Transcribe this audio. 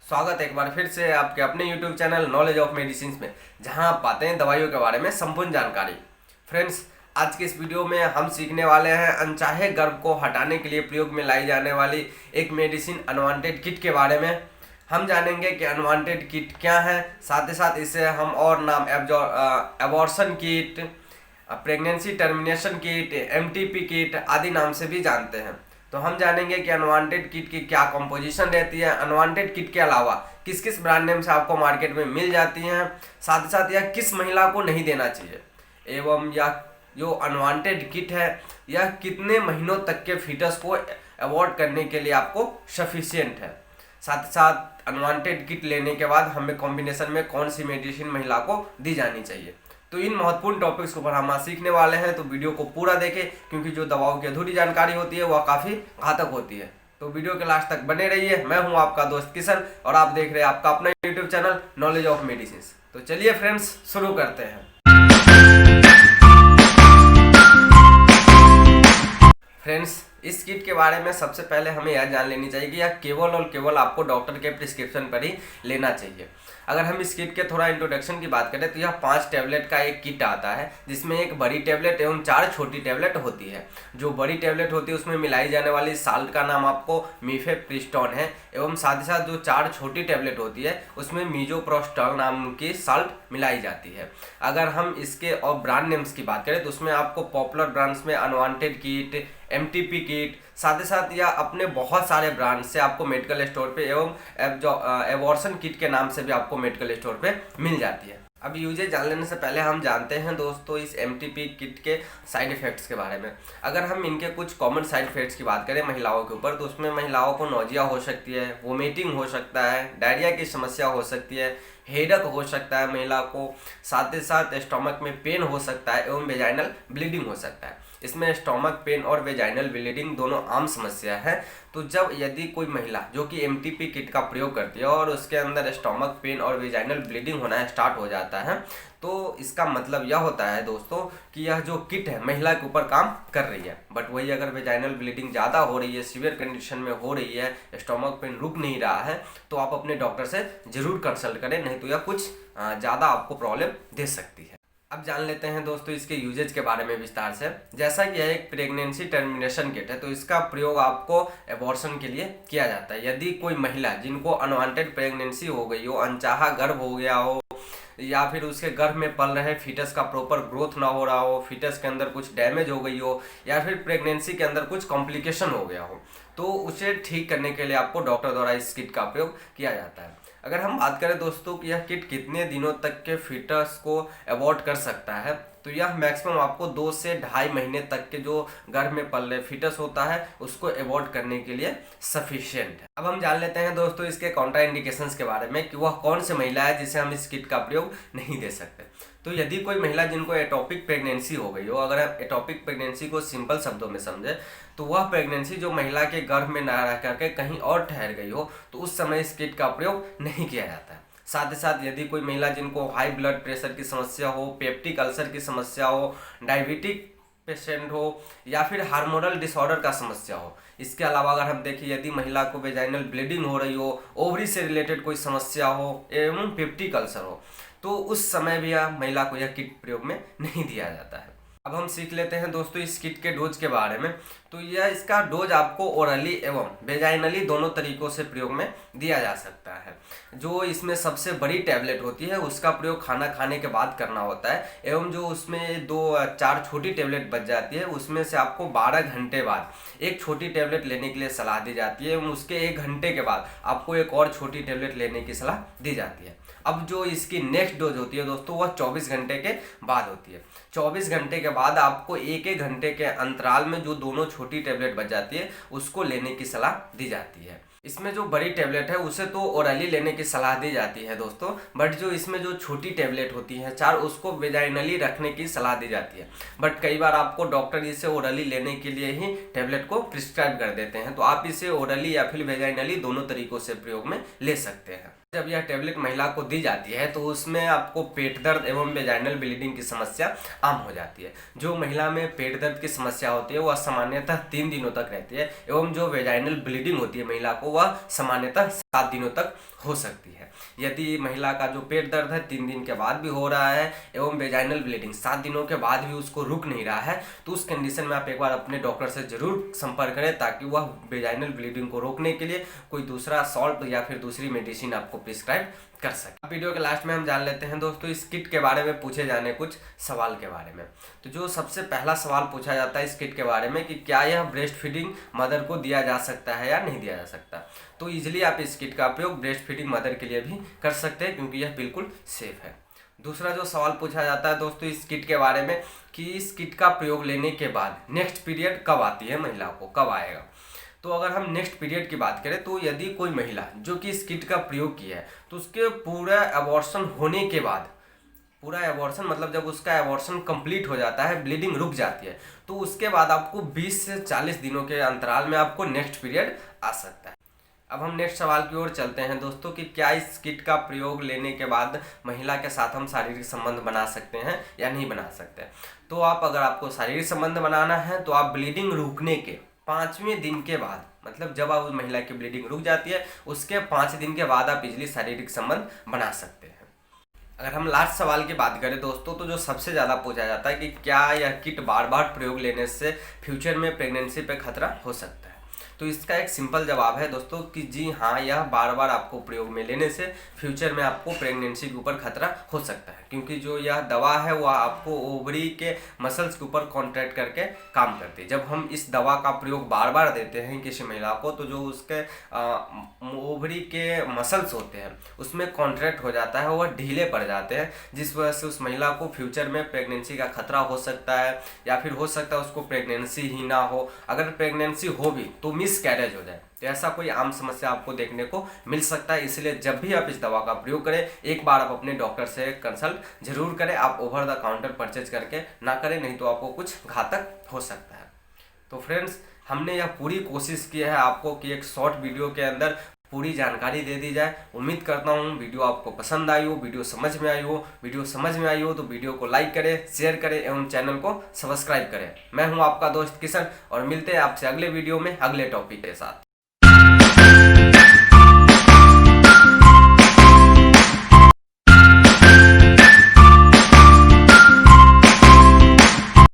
स्वागत है एक बार फिर से आपके अपने YouTube channel knowledge of medicine में, जहां आप पाते हैं दवाइयों के बारे में संपूर्ण जानकारी। फ्रेंड्स, आज के इस वीडियो में हम सीखने वाले हैं अनचाहे गर्भ को हटाने के लिए प्रयोग में लाई जाने वाली एक मेडिसिन अनवांटेड किट के बारे में। हम जानेंगे कि अनवांटेड किट क्या है, साथ ही साथ इसे हम और नाम abortion kit, pregnancy termination kit, MTP kit आदि नाम से भी जानते हैं। तो हम जानेंगे कि अनवांटेड किट की क्या कंपोजिशन रहती है, अनवांटेड किट के अलावा किस किस ब्रांड नेम से आपको मार्केट में मिल जाती हैं, साथ ही साथ यह किस महिला को नहीं देना चाहिए, एवं यह जो अनवांटेड किट है यह कितने महीनों तक के फीटस को अवॉइड करने के लिए आपको सफिशिएंट है। साथ ही साथ अनवांटेड किट लेने के बाद हमें कॉम्बिनेशन में कौन सी मेडिसिन महिला को दी जानी चाहिए। तो इन महत्वपूर्ण टॉपिक्स के ऊपर हम आज सीखने वाले हैं, तो वीडियो को पूरा देखें क्योंकि जो दवाओं की अधूरी जानकारी होती है वह काफ़ी घातक होती है। तो वीडियो के लास्ट तक बने रहिए। मैं हूं आपका दोस्त किशन और आप देख रहे हैं आपका अपना YouTube channel knowledge of medicine. तो चलिए फ्रेंड्स, शुरू करते हैं। फ्रेंड्स, इस किट के बारे में सबसे पहले हमें यह जान लेनी चाहिए कि यह केवल और केवल आपको डॉक्टर के प्रिस्क्रिप्शन पर ही लेना चाहिए। अगर हम इस किट के थोड़ा इंट्रोडक्शन की बात करें तो यह 5 टैबलेट का एक किट आता है, जिसमें एक बड़ी टैबलेट एवं 4 छोटी टैबलेट होती है। जो बड़ी टैबलेट होती है उसमें मिलाई जाने वाली साल्ट का नाम आपको मीफेप्रिस्टोन है, एवं साथ ही साथ जो 4 छोटी टैबलेट होती है उसमें मीजोप्रोस्टॉल नाम की साल्ट मिलाई जाती है। अगर हम इसके और ब्रांड नेम्स की बात करें तो उसमें आपको पॉपुलर ब्रांड्स में अनवांटेड किट, MTP किट, साथ ही साथ या अपने बहुत सारे ब्रांड से आपको मेडिकल स्टोर पे एवं एबॉर्शन किट के नाम से भी आपको मेडिकल स्टोर पे मिल जाती है। अब यूजेज जान लेने से पहले हम जानते हैं दोस्तों इस MTP किट के साइड इफ़ेक्ट्स के बारे में। अगर हम इनके कुछ कॉमन साइड इफ़ेक्ट्स की बात करें महिलाओं के ऊपर, तो उसमें महिलाओं को नौजिया हो सकती है, वोमिटिंग हो सकता है, डायरिया की समस्या हो सकती है, हेडक हो सकता है महिला को, साथ ही साथ स्टोमक में पेन हो सकता है एवं वेजाइनल ब्लीडिंग हो सकता है। इसमें स्टोमक पेन और वेजाइनल ब्लीडिंग दोनों आम समस्या है। तो जब यदि कोई महिला जो कि MTP किट का प्रयोग करती है और उसके अंदर स्टोमक पेन और वेजाइनल ब्लीडिंग होना स्टार्ट हो जाता है, तो इसका मतलब यह होता है दोस्तों कि यह जो किट है महिला के ऊपर काम कर रही है। बट वही अगर वेजाइनल ब्लीडिंग ज़्यादा हो रही है, सीवियर कंडीशन में हो रही है, स्टोमक पेन रुक नहीं रहा है, तो आप अपने डॉक्टर से ज़रूर कंसल्ट करें, नहीं तो यह कुछ ज़्यादा आपको प्रॉब्लम दे सकती है। अब जान लेते हैं दोस्तों इसके यूजेज के बारे में विस्तार से। जैसा कि यह एक प्रेगनेंसी टर्मिनेशन किट है, तो इसका प्रयोग आपको एबॉर्शन के लिए किया जाता है। यदि कोई महिला जिनको अनवांटेड प्रेगनेंसी हो गई हो, अनचाहा गर्भ हो गया हो, या फिर उसके गर्भ में पल रहे फीटस का प्रॉपर ग्रोथ ना हो रहा हो, फीटस के अंदर कुछ डैमेज हो गई हो, या फिर प्रेगनेंसी के अंदर कुछ कॉम्प्लिकेशन हो गया हो, तो उसे ठीक करने के लिए आपको डॉक्टर द्वारा इस किट का प्रयोग किया जाता है। अगर हम बात करें दोस्तों कि यह किट कितने दिनों तक के फीटस को अवॉइड कर सकता है, तो यह मैक्सिमम आपको 2 से ढाई महीने तक के जो गर्भ में पल रहे फीटस होता है उसको अवॉइड करने के लिए सफिशिएंट है। अब हम जान लेते हैं दोस्तों इसके काउंटर इंडिकेशंस के बारे में कि वह कौन सी महिला है जिसे हम इस किट का प्रयोग नहीं दे सकते। तो यदि कोई महिला जिनको एटोपिक प्रेगनेंसी हो गई हो, अगर हम एटोपिक प्रेगनेंसी को सिंपल शब्दों में समझे तो वह प्रेगनेंसी जो महिला के गर्भ में ना रह करके कहीं और ठहर गई हो, तो उस समय इस किट का प्रयोग नहीं किया जाता है। साथ ही साथ यदि कोई महिला जिनको हाई ब्लड प्रेशर की समस्या हो, पेप्टिक अल्सर की समस्या हो, डायबिटिक पेशेंट हो, या फिर हार्मोनल डिसऑर्डर का समस्या हो, इसके अलावा अगर हम देखें यदि महिला को वेजाइनल ब्लीडिंग हो रही हो, ओवरी से रिलेटेड कोई समस्या हो एवं पेप्टिक अल्सर हो, तो उस समय भी यह महिला को यह किट प्रयोग में नहीं दिया जाता है। अब हम सीख लेते हैं दोस्तों इस किट के डोज के बारे में। तो यह इसका डोज आपको ओरली एवं वेजाइनली दोनों तरीकों से प्रयोग में दिया जा सकता है। जो इसमें सबसे बड़ी टैबलेट होती है उसका प्रयोग खाना खाने के बाद करना होता है, एवं जो उसमें 2-4 छोटी टैबलेट बच जाती है उसमें से आपको 12 घंटे बाद एक छोटी टैबलेट लेने के लिए सलाह दी जाती है, एवं उसके 1 घंटे के बाद आपको एक और छोटी टैबलेट लेने की सलाह दी जाती है। अब जो इसकी नेक्स्ट डोज होती है दोस्तों वह 24 घंटे के बाद होती है। 24 घंटे के बाद आपको 1-1 घंटे के अंतराल में जो दोनों छोटी टैबलेट बच जाती है उसको लेने की सलाह दी जाती है। इसमें जो बड़ी टैबलेट है उसे तो ओरली लेने की सलाह दी जाती है दोस्तों, बट जो इसमें जो छोटी टैबलेट होती है 4 उसको वेजाइनली रखने की सलाह दी जाती है। बट कई बार आपको डॉक्टर इसे ओरली लेने के लिए ही टैबलेट को प्रिस्क्राइब कर देते हैं, तो आप इसे ओरली या फिर वेजाइनली दोनों तरीकों से प्रयोग में ले सकते हैं। जब यह टैबलेट महिला को दी जाती है तो उसमें आपको पेट दर्द एवं वेजाइनल ब्लीडिंग की समस्या आम हो जाती है। जो महिला में पेट दर्द की समस्या होती है वह सामान्यतः 3 दिनों तक रहती है, एवं जो वेजाइनल ब्लीडिंग होती है महिला को वह सामान्यतः 7 दिनों तक हो सकती है। यदि महिला का जो पेट दर्द है 3 दिन के बाद भी हो रहा है एवं वेजाइनल ब्लीडिंग 7 दिनों के बाद भी उसको रुक नहीं रहा है, तो उस कंडीशन में आप एक बार अपने डॉक्टर से जरूर संपर्क करें, ताकि वह वेजाइनल ब्लीडिंग को रोकने के लिए कोई दूसरा सॉल्ट या फिर दूसरी मेडिसिन आपको प्रिस्क्राइब कर सके। वीडियो के लास्ट में हम जान लेते हैं दोस्तों इस किट के बारे में पूछे जाने कुछ सवाल के बारे में। तो जो सबसे पहला सवाल पूछा जाता है इस किट के बारे में कि क्या यह ब्रेस्ट फीडिंग मदर को दिया जा सकता है या नहीं दिया जा सकता। तो इजीली आप इस किट का उपयोग ब्रेस्ट फीडिंग मदर के लिए भी कर सकते हैं, क्योंकि यह बिल्कुल सेफ है। दूसरा जो सवाल पूछा जाता है दोस्तों इस किट के बारे में कि इस किट का प्रयोग लेने के बाद नेक्स्ट पीरियड कब आती है, महिला को कब आएगा। तो अगर हम नेक्स्ट पीरियड की बात करें तो यदि कोई महिला जो कि इस किट का प्रयोग की है तो उसके पूरा एबॉर्शन होने के बाद, पूरा एबॉर्शन मतलब जब उसका एबॉर्शन कंप्लीट हो जाता है, ब्लीडिंग रुक जाती है, तो उसके बाद आपको 20 से 40 दिनों के अंतराल में आपको नेक्स्ट पीरियड आ सकता है। अब हम नेक्स्ट सवाल की ओर चलते हैं दोस्तों कि क्या इस किट का प्रयोग लेने के बाद महिला के साथ हम शारीरिक संबंध बना सकते हैं या नहीं बना सकते। तो अगर आपको शारीरिक संबंध बनाना है तो आप ब्लीडिंग रुकने के 5वें दिन के बाद, मतलब जब आप उस महिला की ब्लीडिंग रुक जाती है उसके 5 दिन के बाद आप इजीली शारीरिक संबंध बना सकते हैं। अगर हम लास्ट सवाल की बात करें दोस्तों तो जो सबसे ज़्यादा पूछा जाता है कि क्या यह किट बार बार प्रयोग लेने से फ्यूचर में प्रेगनेंसी पे खतरा हो सकता है। तो इसका एक सिंपल जवाब है दोस्तों कि जी हाँ, यह बार बार आपको प्रयोग में लेने से फ्यूचर में आपको प्रेगनेंसी के ऊपर खतरा हो सकता है, क्योंकि जो यह दवा है वह आपको ओवरी के मसल्स के ऊपर कॉन्ट्रैक्ट करके काम करती है। जब हम इस दवा का प्रयोग बार बार देते हैं किसी महिला को तो जो उसके ओवरी के मसल्स होते हैं उसमें कॉन्ट्रैक्ट हो जाता है, वह ढीले पड़ जाते हैं, जिस वजह से उस महिला को फ्यूचर में प्रेगनेंसी का खतरा हो सकता है, या फिर हो सकता है उसको प्रेगनेंसी ही ना हो। अगर प्रेगनेंसी हो भी तो मिसकैरेज हो जाए, तो ऐसा कोई आम समस्या आपको देखने को मिल सकता है। इसलिए जब भी आप इस दवा का प्रयोग करें एक बार आप अपने डॉक्टर से कंसल्ट जरूर करें। आप ओवर द काउंटर परचेज करके ना करें, नहीं तो आपको कुछ घातक हो सकता है। तो फ्रेंड्स, हमने यह पूरी कोशिश की है आपको कि एक शॉर्ट वीडियो के अंदर पूरी जानकारी दे दी जाए। उम्मीद करता हूँ वीडियो आपको पसंद आई हो, वीडियो समझ में आई हो। वीडियो समझ में आई हो तो वीडियो को लाइक करें, शेयर करें एवं चैनल को सब्सक्राइब करें। मैं हूँ आपका दोस्त किशन और मिलते हैं आपसे अगले वीडियो में अगले टॉपिक के साथ।